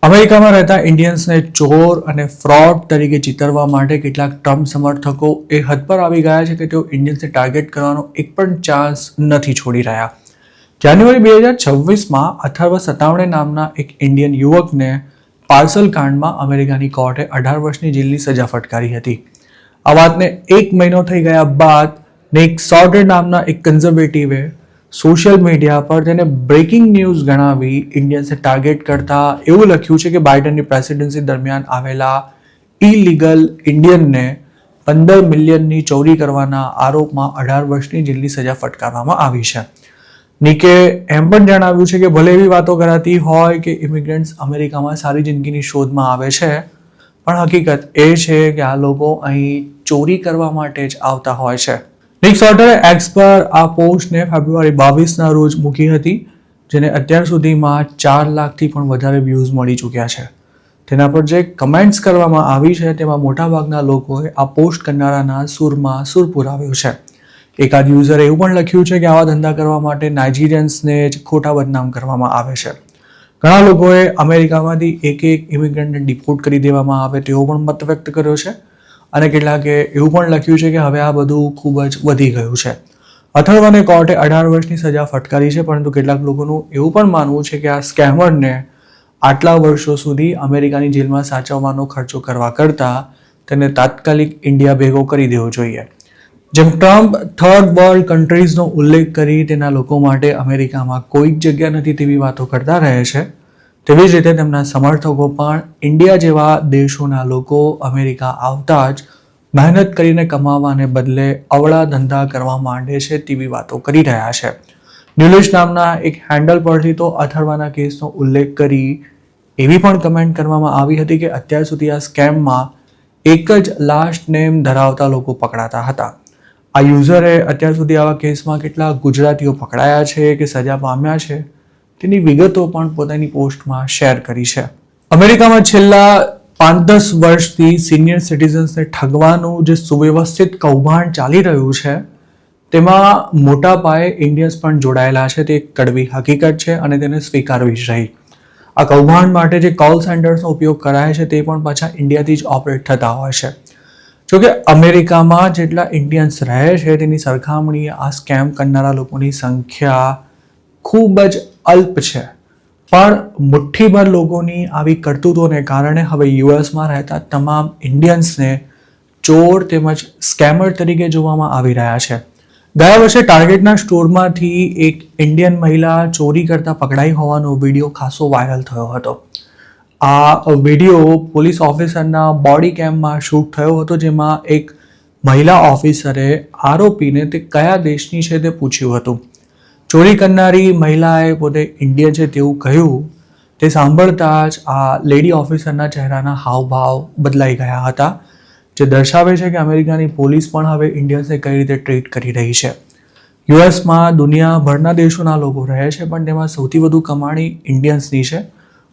અમેરિકામાં રહેતા ઇન્ડિયન્સને ચોર અને ફ્રોડ તરીકે ચિતરવા માટે કેટલાક ટ્રમ્પ સમર્થકો એ હદ પર આવી ગયા છે કે તેઓ ઇન્ડિયન્સને ટાર્ગેટ કરવાનો એક પણ ચાન્સ નથી છોડી રહ્યા. જાન્યુઆરી 2026માં અથર્વ સતાવણે નામના એક ઇન્ડિયન યુવકને પાર્સલ કાંડમાં અમેરિકાની કોર્ટે 18 વર્ષની જેલની સજા ફટકારી હતી. આ વાતને 1 મહિનો થઈ ગયા બાદ નિક સોર્ટેડ નામના એક કન્ઝર્વેટિવે સોશિયલ મીડિયા પર તેને બ્રેકિંગ ન્યૂઝ ગણાવી ઇન્ડિયન્સને ટાર્ગેટ કરતા એવું લખ્યું છે કે બાઇડનની પ્રેસિડેન્સી દરમિયાન આવેલા ઇલીગલ ઇન્ડિયનને 15 મિલિયનની ચોરી કરવાના આરોપમાં 18 વર્ષની જેલની સજા ફટકારવામાં આવી છે. નિકે એમ પણ જણાવ્યું છે કે ભલે એવી વાતો કરાતી હોય કે ઇમિગ્રન્ટ્સ અમેરિકામાં સારી જિંદગીની શોધમાં આવે છે, પણ હકીકત એ છે કે આ લોકો અહીં ચોરી કરવા માટે જ આવતા હોય છે. નિક સોર્ટરે એક્સ પર આ પોસ્ટને ફેબ્રુઆરી 22ના રોજ મૂકી હતી, જેને અત્યાર સુધીમાં 4 લાખથી પણ વધારે વ્યૂઝ મળી ચૂક્યા છે. તેના પર જે કમેન્ટ્સ કરવામાં આવી છે તેમાં મોટાભાગના લોકોએ આ પોસ્ટ કરનારાના સૂરમાં સૂર પુરાવ્યો છે. એકાદ યુઝરે એવું પણ લખ્યું છે કે આવા ધંધા કરવા માટે નાઇજીરિયન્સને જ ખોટા બદનામ કરવામાં આવે છે. ઘણા લોકોએ અમેરિકામાંથી એક ઇમિગ્રન્ટને ડિપોર્ટ કરી દેવામાં આવે તેવો પણ મત વ્યક્ત કર્યો છે, અને કેટલાકે એવું પણ લખ્યું છે કે હવે આ બધું ખૂબ જ વધી ગયું છે. અથર્વને કોર્ટે 18 વર્ષની સજા ફટકારી છે, પરંતુ કેટલાક લોકોનું એવું પણ માનવું છે કે આ સ્કેમરને આટલા વર્ષો સુધી અમેરિકાની જેલમાં સાચવવાનો ખર્ચો કરવા કરતાં તેને તાત્કાલિક ઇન્ડિયા ભેગો કરી દેવો જોઈએ. જેમ ટ્રમ્પ થર્ડ વર્લ્ડ કન્ટ્રીઝનો ઉલ્લેખ કરી તેના લોકો માટે અમેરિકામાં કોઈ જ જગ્યા નથી તેવી વાતો કરતા રહે છે, તેવી જ રીતે તેમના સમર્થકો પણ ઇન્ડિયા જેવા દેશોના લોકો અમેરિકા આવતા જ મહેનત કરીને કમાવાને બદલે અવળા ધંધા કરવા માંડે છે તેવી વાતો કરી રહ્યા છે. ન્યૂલિશ નામના એક હેન્ડલ પરથી તો અથર્વના કેસનો ઉલ્લેખ કરી એવી પણ કમેન્ટ કરવામાં આવી હતી કે અત્યાર સુધી આ સ્કેમમાં એક જ લાસ્ટ નેમ ધરાવતા લોકો પકડાતા હતા. આ યુઝરે અત્યાર સુધી આવા કેસમાં કેટલા ગુજરાતીઓ પકડાયા છે કે સજા પામ્યા છે તેની વિગતો પણ પોતાની પોસ્ટમાં શેર કરી છે. અમેરિકામાં છેલ્લા 5-10 વર્ષથી સિનિયર સિટીઝન્સને ઠગવાનું જે સુવ્યવસ્થિત કૌભાંડ ચાલી રહ્યું છે તેમાં મોટા પાયે ઇન્ડિયન્સ પણ જોડાયેલા છે. તે એક કડવી હકીકત છે અને તેને સ્વીકારવી જ રહી. આ કૌભાંડ માટે જે કોલ સેન્ટર્સનો ઉપયોગ કરાય છે તે પણ પાછા ઇન્ડિયાથી જ ઓપરેટ થતા હોય છે. જોકે અમેરિકામાં જેટલા ઇન્ડિયન્સ રહે છે તેની સરખામણીએ આ સ્કેમ કરનારા લોકોની સંખ્યા ખૂબ જ અલ્પ છે, પણ મુઠ્ઠીભર લોકોની આવી કરતૂતોને કારણે હવે યુએસમાં રહેતા તમામ ઇન્ડિયન્સને ચોર તેમજ સ્કેમર તરીકે જોવામાં આવી રહ્યા છે. ગયા વર્ષે ટાર્ગેટના સ્ટોરમાંથી એક ઇન્ડિયન મહિલા ચોરી કરતા પકડાઈ હોવાનો વિડીયો ખાસો વાયરલ થયો હતો. આ વિડીયો પોલીસ ઓફિસરના બોડી કેમમાં શૂટ થયો હતો, જેમાં એક મહિલા ઓફિસરે આરોપીને તે કયા દેશની છે તે પૂછ્યું હતું. ચોરી કરનારી મહિલાએ પોતે ઇન્ડિયન છે તેવું કહ્યું. તે સાંભળતા જ આ લેડી ઓફિસરના ચહેરાના હાવભાવ બદલાઈ ગયા હતા, જે દર્શાવે છે કે અમેરિકાની પોલીસ પણ હવે ઇન્ડિયન્સને કઈ રીતે ટ્રીટ કરી રહી છે. યુએસમાં દુનિયાભરના દેશોના લોકો રહે છે, પણ તેમાં સૌથી વધુ કમાણી ઇન્ડિયન્સની છે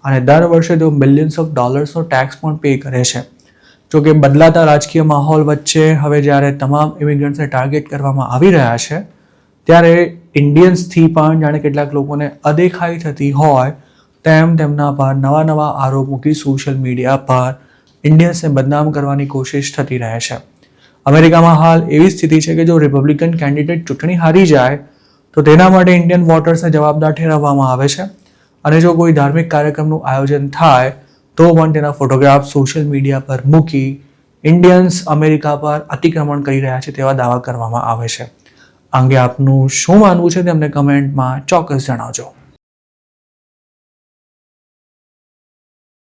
અને દર વર્ષે તેઓ મિલિયન્સ ઓફ ડોલર્સનો ટેક્સ પણ પે કરે છે. જોકે બદલાતા રાજકીય માહોલ વચ્ચે હવે જ્યારે તમામ ઇમિગ્રન્ટ્સને ટાર્ગેટ કરવામાં આવી રહ્યા છે ત્યારે ઇન્ડિયન્સથી પણ જાણે કેટલાક લોકોને અદેખાઈ થતી હોય તેમ તેમના પર નવા આરોપ મૂકી સોશિયલ મીડિયા પર ઇન્ડિયન્સને બદનામ કરવાની કોશિશ થતી રહે છે. અમેરિકામાં હાલ એવી સ્થિતિ છે કે જો રિપબ્લિકન કેન્ડિડેટ ચૂંટણી હારી જાય તો તેના માટે ઇન્ડિયન વોટર્સને જવાબદાર ઠેરવવામાં આવે છે, અને જો કોઈ ધાર્મિક કાર્યક્રમનું આયોજન થાય તો પણ તેના ફોટોગ્રાફ સોશિયલ મીડિયા પર મૂકી ઇન્ડિયન્સ અમેરિકા પર અતિક્રમણ કરી રહ્યા છે તેવા દાવા કરવામાં આવે છે. અંગે આપનું શું માનવું છે તે અમને કમેન્ટમાં ચોક્કસ જણાવજો.